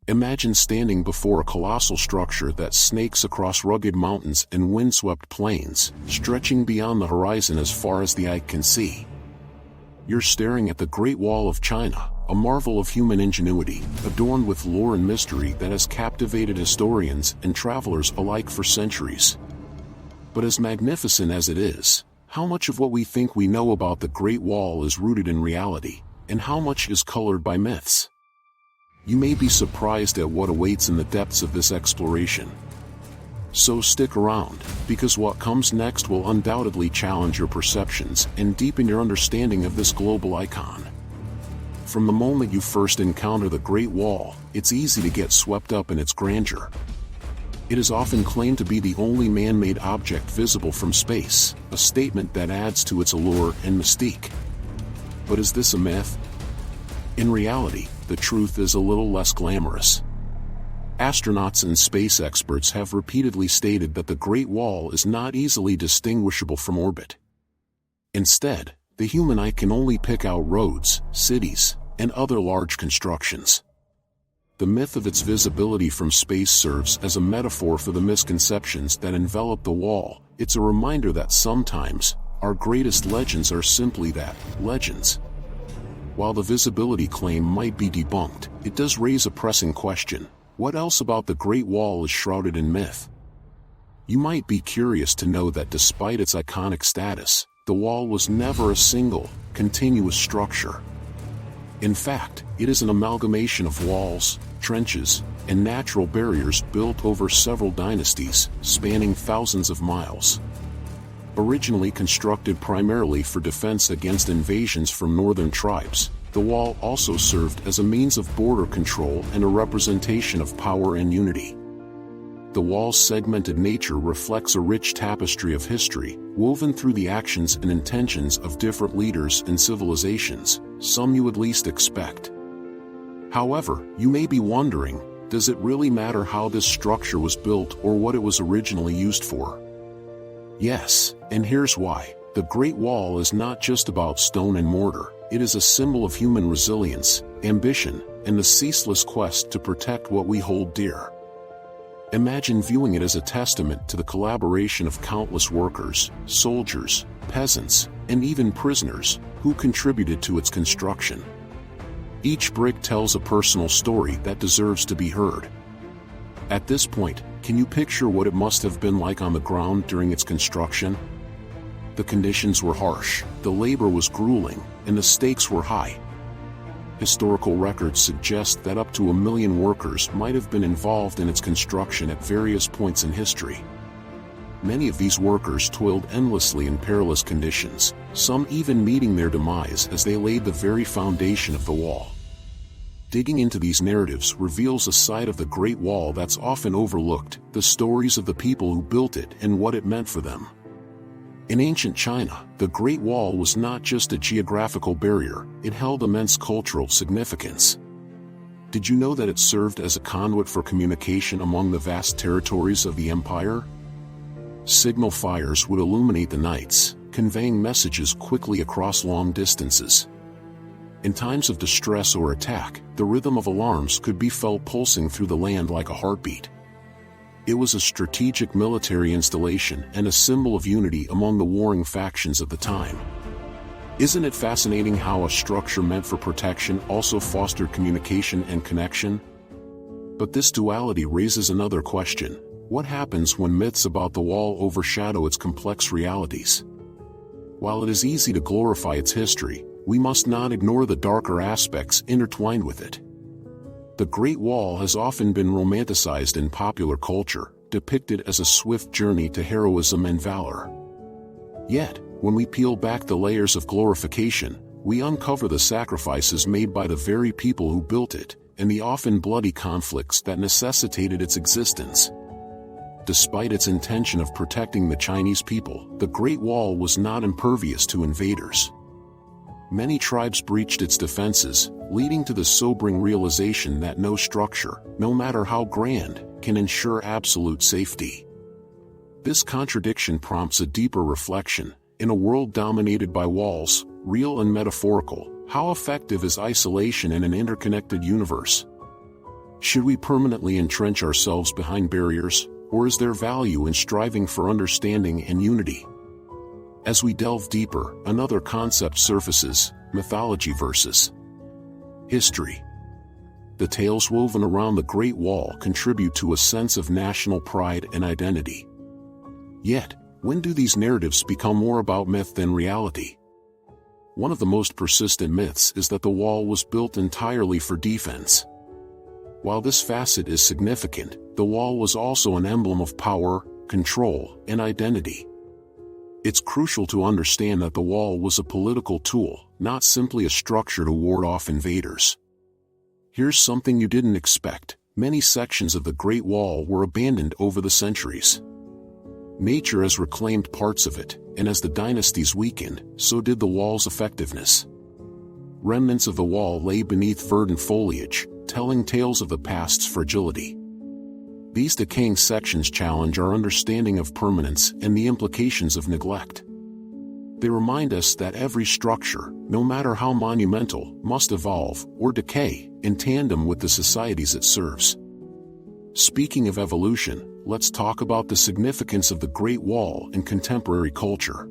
Imagine standing before a colossal structure that snakes across rugged mountains and windswept plains, stretching beyond the horizon as far as the eye can see. You're staring at the Great Wall of China, a marvel of human ingenuity, adorned with lore and mystery that has captivated historians and travelers alike for centuries. But as magnificent as it is, how much of what we think we know about the Great Wall is rooted in reality, and how much is colored by myths? You may be surprised at what awaits in the depths of this exploration. So stick around, because what comes next will undoubtedly challenge your perceptions and deepen your understanding of this global icon. From the moment you first encounter the Great Wall, it's easy to get swept up in its grandeur. It is often claimed to be the only man-made object visible from space, a statement that adds to its allure and mystique. But is this a myth? In reality, the truth is a little less glamorous. Astronauts and space experts have repeatedly stated that the Great Wall is not easily distinguishable from orbit. Instead, the human eye can only pick out roads, cities, and other large constructions. The myth of its visibility from space serves as a metaphor for the misconceptions that envelop the wall. It's a reminder that sometimes, our greatest legends are simply that, legends. While the visibility claim might be debunked, it does raise a pressing question. What else about the Great Wall is shrouded in myth? You might be curious to know that despite its iconic status, the wall was never a single, continuous structure. In fact, it is an amalgamation of walls, trenches, and natural barriers built over several dynasties, spanning thousands of miles. Originally constructed primarily for defense against invasions from northern tribes, the wall also served as a means of border control and a representation of power and unity. The wall's segmented nature reflects a rich tapestry of history, woven through the actions and intentions of different leaders and civilizations, some you would least expect. However, you may be wondering, does it really matter how this structure was built or what it was originally used for? Yes, and here's why. The Great Wall is not just about stone and mortar, it is a symbol of human resilience, ambition, and the ceaseless quest to protect what we hold dear. Imagine viewing it as a testament to the collaboration of countless workers, soldiers, peasants, and even prisoners, who contributed to its construction. Each brick tells a personal story that deserves to be heard. At this point, can you picture what it must have been like on the ground during its construction? The conditions were harsh, the labor was grueling, and the stakes were high. Historical records suggest that up to 1 million workers might have been involved in its construction at various points in history. Many of these workers toiled endlessly in perilous conditions, some even meeting their demise as they laid the very foundation of the wall. Digging into these narratives reveals a side of the Great Wall that's often overlooked, the stories of the people who built it and what it meant for them. In ancient China, the Great Wall was not just a geographical barrier, it held immense cultural significance. Did you know that it served as a conduit for communication among the vast territories of the empire? Signal fires would illuminate the nights, conveying messages quickly across long distances. In times of distress or attack, the rhythm of alarms could be felt pulsing through the land like a heartbeat. It was a strategic military installation and a symbol of unity among the warring factions of the time. Isn't it fascinating how a structure meant for protection also fostered communication and connection? But this duality raises another question. What happens when myths about the wall overshadow its complex realities? While it is easy to glorify its history, we must not ignore the darker aspects intertwined with it. The Great Wall has often been romanticized in popular culture, depicted as a swift journey to heroism and valor. Yet, when we peel back the layers of glorification, we uncover the sacrifices made by the very people who built it, and the often bloody conflicts that necessitated its existence. Despite its intention of protecting the Chinese people, the Great Wall was not impervious to invaders. Many tribes breached its defenses, leading to the sobering realization that no structure, no matter how grand, can ensure absolute safety. This contradiction prompts a deeper reflection. In a world dominated by walls, real and metaphorical, how effective is isolation in an interconnected universe? Should we permanently entrench ourselves behind barriers, or is there value in striving for understanding and unity? As we delve deeper, another concept surfaces: mythology versus history. The tales woven around the Great Wall contribute to a sense of national pride and identity. Yet, when do these narratives become more about myth than reality? One of the most persistent myths is that the wall was built entirely for defense. While this facet is significant, the wall was also an emblem of power, control, and identity. It's crucial to understand that the wall was a political tool, not simply a structure to ward off invaders. Here's something you didn't expect: many sections of the Great Wall were abandoned over the centuries. Nature has reclaimed parts of it, and as the dynasties weakened, so did the wall's effectiveness. Remnants of the wall lay beneath verdant foliage, telling tales of the past's fragility. These decaying sections challenge our understanding of permanence and the implications of neglect. They remind us that every structure, no matter how monumental, must evolve or decay in tandem with the societies it serves. Speaking of evolution, let's talk about the significance of the Great Wall in contemporary culture.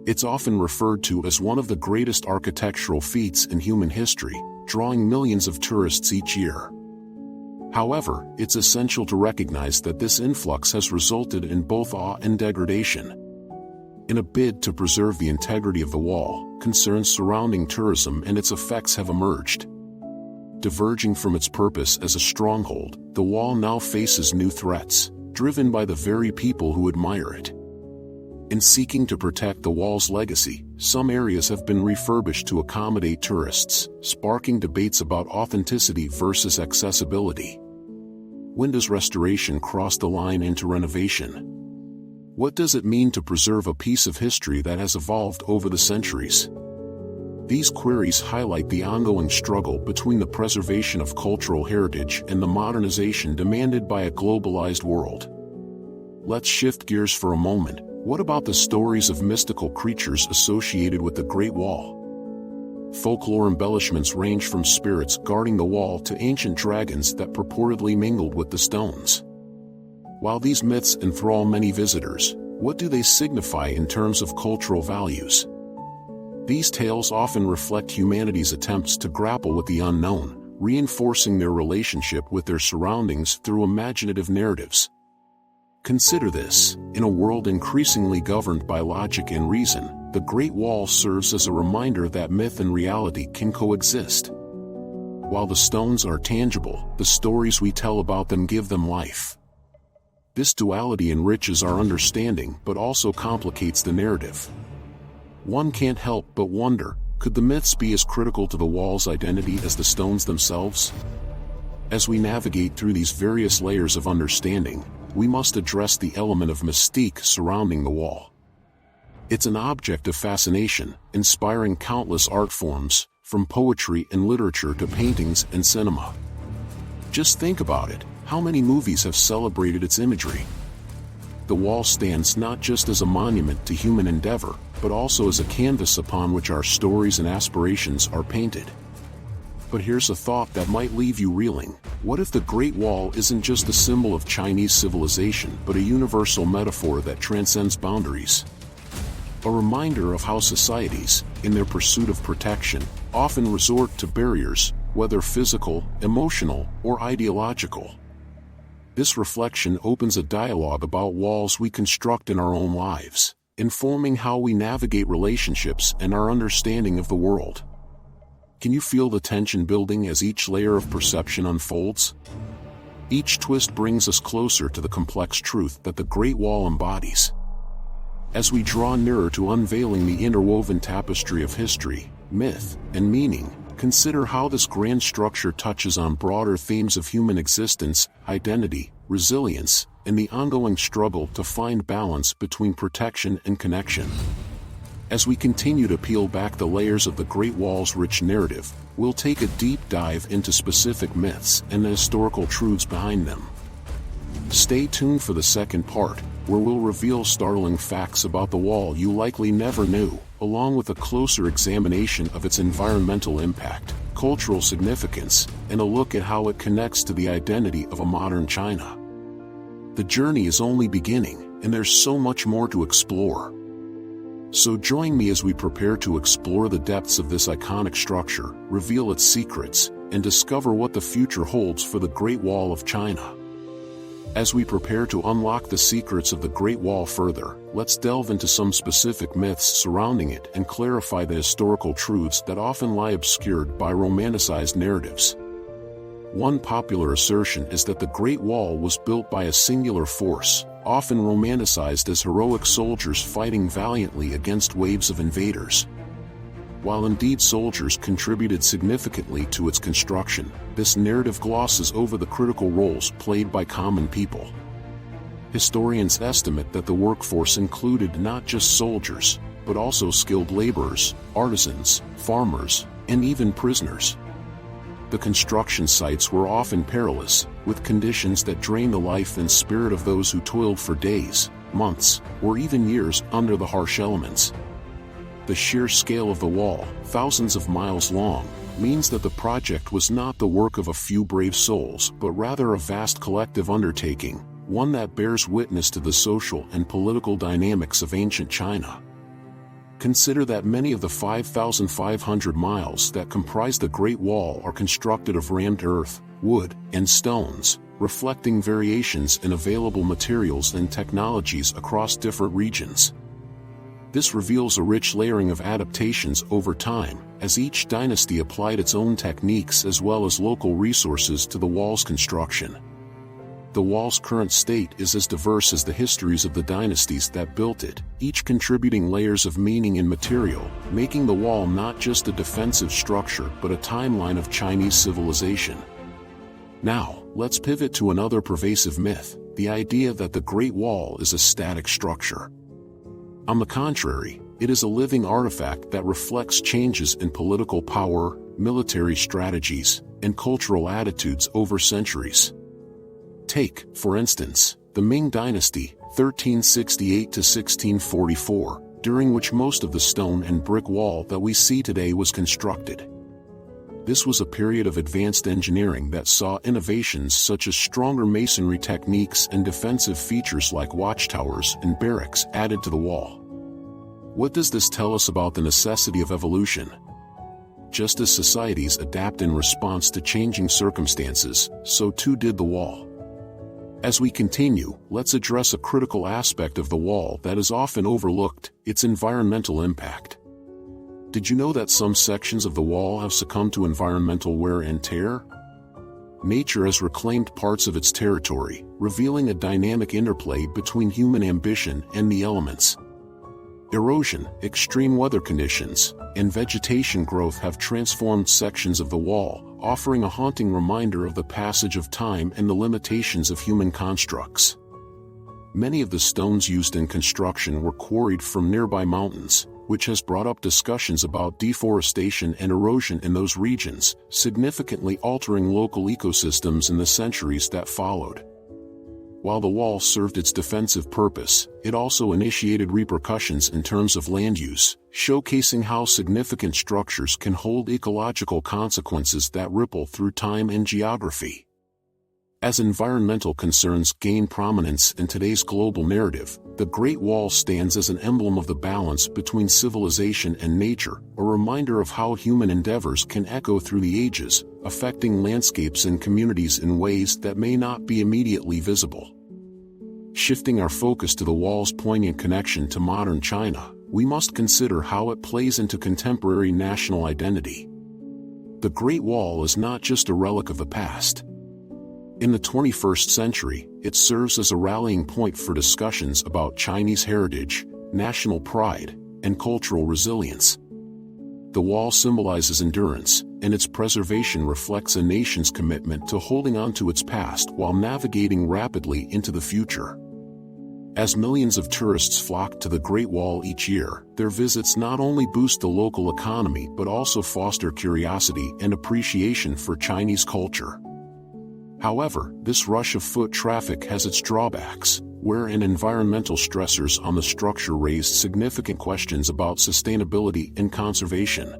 It's often referred to as one of the greatest architectural feats in human history, drawing millions of tourists each year. However, it's essential to recognize that this influx has resulted in both awe and degradation. In a bid to preserve the integrity of the wall, concerns surrounding tourism and its effects have emerged. Diverging from its purpose as a stronghold, the wall now faces new threats, driven by the very people who admire it. In seeking to protect the wall's legacy, some areas have been refurbished to accommodate tourists, sparking debates about authenticity versus accessibility. When does restoration cross the line into renovation? What does it mean to preserve a piece of history that has evolved over the centuries? These queries highlight the ongoing struggle between the preservation of cultural heritage and the modernization demanded by a globalized world. Let's shift gears for a moment. What about the stories of mystical creatures associated with the Great Wall? Folklore embellishments range from spirits guarding the wall to ancient dragons that purportedly mingled with the stones. While these myths enthrall many visitors, what do they signify in terms of cultural values? These tales often reflect humanity's attempts to grapple with the unknown, reinforcing their relationship with their surroundings through imaginative narratives. Consider this: in a world increasingly governed by logic and reason, the Great Wall serves as a reminder that myth and reality can coexist. While the stones are tangible, the stories we tell about them give them life. This duality enriches our understanding but also complicates the narrative. One can't help but wonder, could the myths be as critical to the wall's identity as the stones themselves? As we navigate through these various layers of understanding, we must address the element of mystique surrounding the wall. It's an object of fascination, inspiring countless art forms, from poetry and literature to paintings and cinema. Just think about it, how many movies have celebrated its imagery? The wall stands not just as a monument to human endeavor, but also as a canvas upon which our stories and aspirations are painted. But here's a thought that might leave you reeling. What if the Great Wall isn't just a symbol of Chinese civilization but a universal metaphor that transcends boundaries? A reminder of how societies, in their pursuit of protection, often resort to barriers, whether physical, emotional, or ideological. This reflection opens a dialogue about walls we construct in our own lives, informing how we navigate relationships and our understanding of the world. Can you feel the tension building as each layer of perception unfolds? Each twist brings us closer to the complex truth that the Great Wall embodies. As we draw nearer to unveiling the interwoven tapestry of history, myth, and meaning, consider how this grand structure touches on broader themes of human existence, identity, resilience, and the ongoing struggle to find balance between protection and connection. As we continue to peel back the layers of the Great Wall's rich narrative, we'll take a deep dive into specific myths and the historical truths behind them. Stay tuned for the second part, where we'll reveal startling facts about the wall you likely never knew, along with a closer examination of its environmental impact, cultural significance, and a look at how it connects to the identity of a modern China. The journey is only beginning, and there's so much more to explore. So join me as we prepare to explore the depths of this iconic structure, reveal its secrets, and discover what the future holds for the Great Wall of China. As we prepare to unlock the secrets of the Great Wall further, let's delve into some specific myths surrounding it and clarify the historical truths that often lie obscured by romanticized narratives. One popular assertion is that the Great Wall was built by a singular force, often romanticized as heroic soldiers fighting valiantly against waves of invaders. While indeed soldiers contributed significantly to its construction, this narrative glosses over the critical roles played by common people. Historians estimate that the workforce included not just soldiers, but also skilled laborers, artisans, farmers, and even prisoners. The construction sites were often perilous, with conditions that drained the life and spirit of those who toiled for days, months, or even years under the harsh elements. The sheer scale of the wall, thousands of miles long, means that the project was not the work of a few brave souls but rather a vast collective undertaking, one that bears witness to the social and political dynamics of ancient China. Consider that many of the 5,500 miles that comprise the Great Wall are constructed of rammed earth, wood, and stones, reflecting variations in available materials and technologies across different regions. This reveals a rich layering of adaptations over time, as each dynasty applied its own techniques as well as local resources to the wall's construction. The wall's current state is as diverse as the histories of the dynasties that built it, each contributing layers of meaning and material, making the wall not just a defensive structure but a timeline of Chinese civilization. Now, let's pivot to another pervasive myth, the idea that the Great Wall is a static structure. On the contrary, it is a living artifact that reflects changes in political power, military strategies, and cultural attitudes over centuries. Take, for instance, the Ming Dynasty, 1368 to 1644, during which most of the stone and brick wall that we see today was constructed. This was a period of advanced engineering that saw innovations such as stronger masonry techniques and defensive features like watchtowers and barracks added to the wall. What does this tell us about the necessity of evolution? Just as societies adapt in response to changing circumstances, so too did the wall. As we continue, let's address a critical aspect of the wall that is often overlooked, its environmental impact. Did you know that some sections of the wall have succumbed to environmental wear and tear? Nature has reclaimed parts of its territory, revealing a dynamic interplay between human ambition and the elements. Erosion, extreme weather conditions, and vegetation growth have transformed sections of the wall, offering a haunting reminder of the passage of time and the limitations of human constructs. Many of the stones used in construction were quarried from nearby mountains, which has brought up discussions about deforestation and erosion in those regions, significantly altering local ecosystems in the centuries that followed. While the wall served its defensive purpose, it also initiated repercussions in terms of land use, showcasing how significant structures can hold ecological consequences that ripple through time and geography. As environmental concerns gain prominence in today's global narrative, the Great Wall stands as an emblem of the balance between civilization and nature, a reminder of how human endeavors can echo through the ages, affecting landscapes and communities in ways that may not be immediately visible. Shifting our focus to the wall's poignant connection to modern China, we must consider how it plays into contemporary national identity. The Great Wall is not just a relic of the past. In the 21st century, it serves as a rallying point for discussions about Chinese heritage, national pride, and cultural resilience. The wall symbolizes endurance, and its preservation reflects a nation's commitment to holding on to its past while navigating rapidly into the future. As millions of tourists flock to the Great Wall each year, their visits not only boost the local economy but also foster curiosity and appreciation for Chinese culture. However, this rush of foot traffic has its drawbacks, wherein environmental stressors on the structure raised significant questions about sustainability and conservation.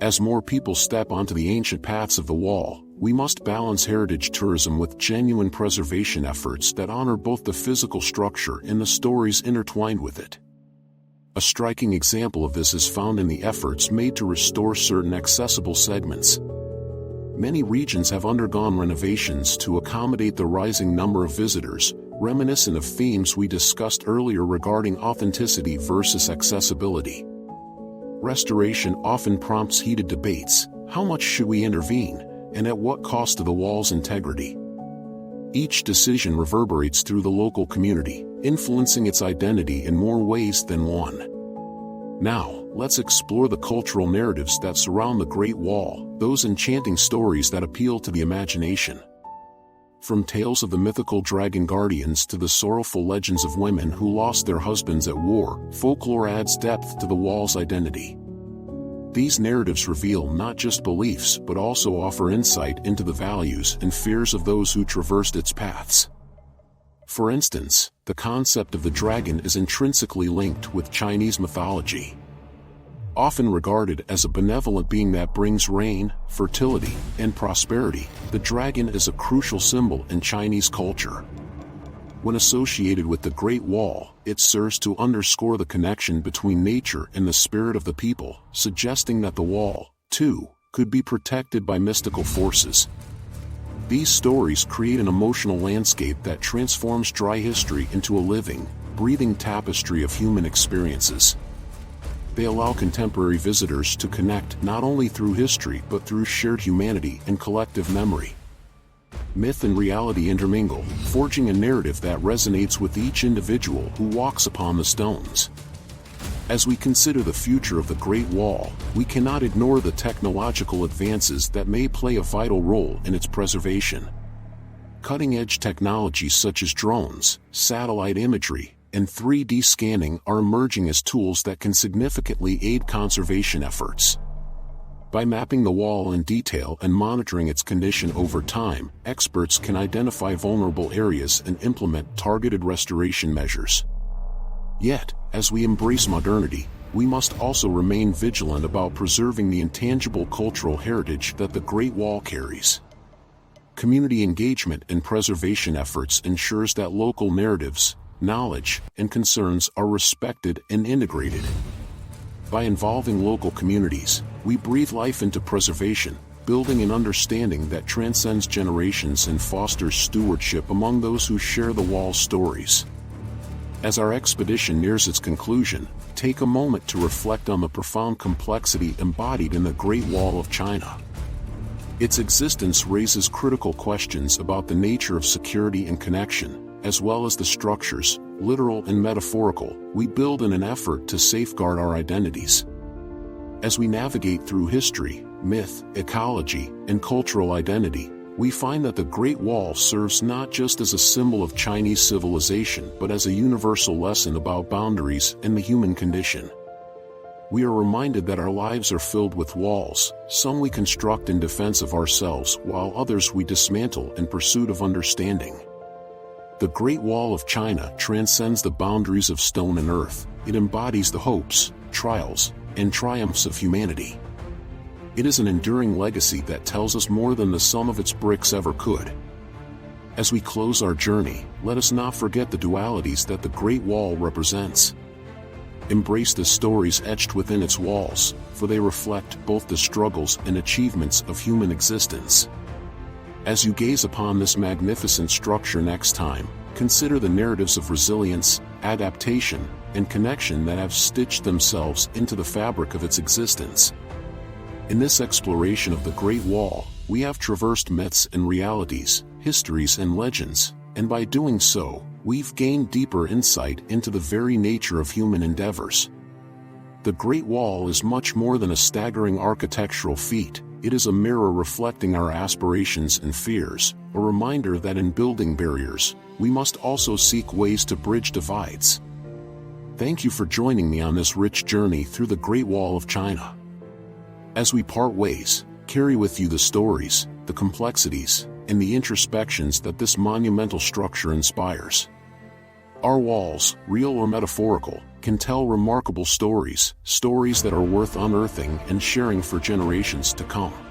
As more people step onto the ancient paths of the wall, we must balance heritage tourism with genuine preservation efforts that honor both the physical structure and the stories intertwined with it. A striking example of this is found in the efforts made to restore certain accessible segments. Many regions have undergone renovations to accommodate the rising number of visitors, reminiscent of themes we discussed earlier regarding authenticity versus accessibility. Restoration often prompts heated debates. How much should we intervene, and at what cost to the wall's integrity? Each decision reverberates through the local community, influencing its identity in more ways than one. Now, let's explore the cultural narratives that surround the Great Wall, those enchanting stories that appeal to the imagination. From tales of the mythical dragon guardians to the sorrowful legends of women who lost their husbands at war, folklore adds depth to the wall's identity. These narratives reveal not just beliefs but also offer insight into the values and fears of those who traversed its paths. For instance, the concept of the dragon is intrinsically linked with Chinese mythology. Often regarded as a benevolent being that brings rain, fertility, and prosperity, the dragon is a crucial symbol in Chinese culture. When associated with the Great Wall, it serves to underscore the connection between nature and the spirit of the people, suggesting that the wall, too, could be protected by mystical forces. These stories create an emotional landscape that transforms dry history into a living, breathing tapestry of human experiences. They allow contemporary visitors to connect not only through history but through shared humanity and collective memory. Myth and reality intermingle, forging a narrative that resonates with each individual who walks upon the stones. As we consider the future of the Great Wall, we cannot ignore the technological advances that may play a vital role in its preservation. Cutting-edge technologies such as drones, satellite imagery, and 3D scanning are emerging as tools that can significantly aid conservation efforts. By mapping the wall in detail and monitoring its condition over time, experts can identify vulnerable areas and implement targeted restoration measures. Yet, as we embrace modernity, we must also remain vigilant about preserving the intangible cultural heritage that the Great Wall carries. Community engagement and preservation efforts ensures that local narratives, knowledge, and concerns are respected and integrated. By involving local communities, we breathe life into preservation, building an understanding that transcends generations and fosters stewardship among those who share the wall's stories. As our expedition nears its conclusion, take a moment to reflect on the profound complexity embodied in the Great Wall of China. Its existence raises critical questions about the nature of security and connection, as well as the structures, literal and metaphorical, we build in an effort to safeguard our identities. As we navigate through history, myth, ecology, and cultural identity, we find that the Great Wall serves not just as a symbol of Chinese civilization but as a universal lesson about boundaries and the human condition. We are reminded that our lives are filled with walls, some we construct in defense of ourselves while others we dismantle in pursuit of understanding. The Great Wall of China transcends the boundaries of stone and earth. It embodies the hopes, trials, and triumphs of humanity. It is an enduring legacy that tells us more than the sum of its bricks ever could. As we close our journey, let us not forget the dualities that the Great Wall represents. Embrace the stories etched within its walls, for they reflect both the struggles and achievements of human existence. As you gaze upon this magnificent structure next time, consider the narratives of resilience, adaptation, and connection that have stitched themselves into the fabric of its existence. In this exploration of the Great Wall, we have traversed myths and realities, histories and legends, and by doing so, we've gained deeper insight into the very nature of human endeavors. The Great Wall is much more than a staggering architectural feat. It is a mirror reflecting our aspirations and fears, a reminder that in building barriers, we must also seek ways to bridge divides. Thank you for joining me on this rich journey through the Great Wall of China. As we part ways, carry with you the stories, the complexities, and the introspections that this monumental structure inspires. Our walls, real or metaphorical, can tell remarkable stories, stories that are worth unearthing and sharing for generations to come.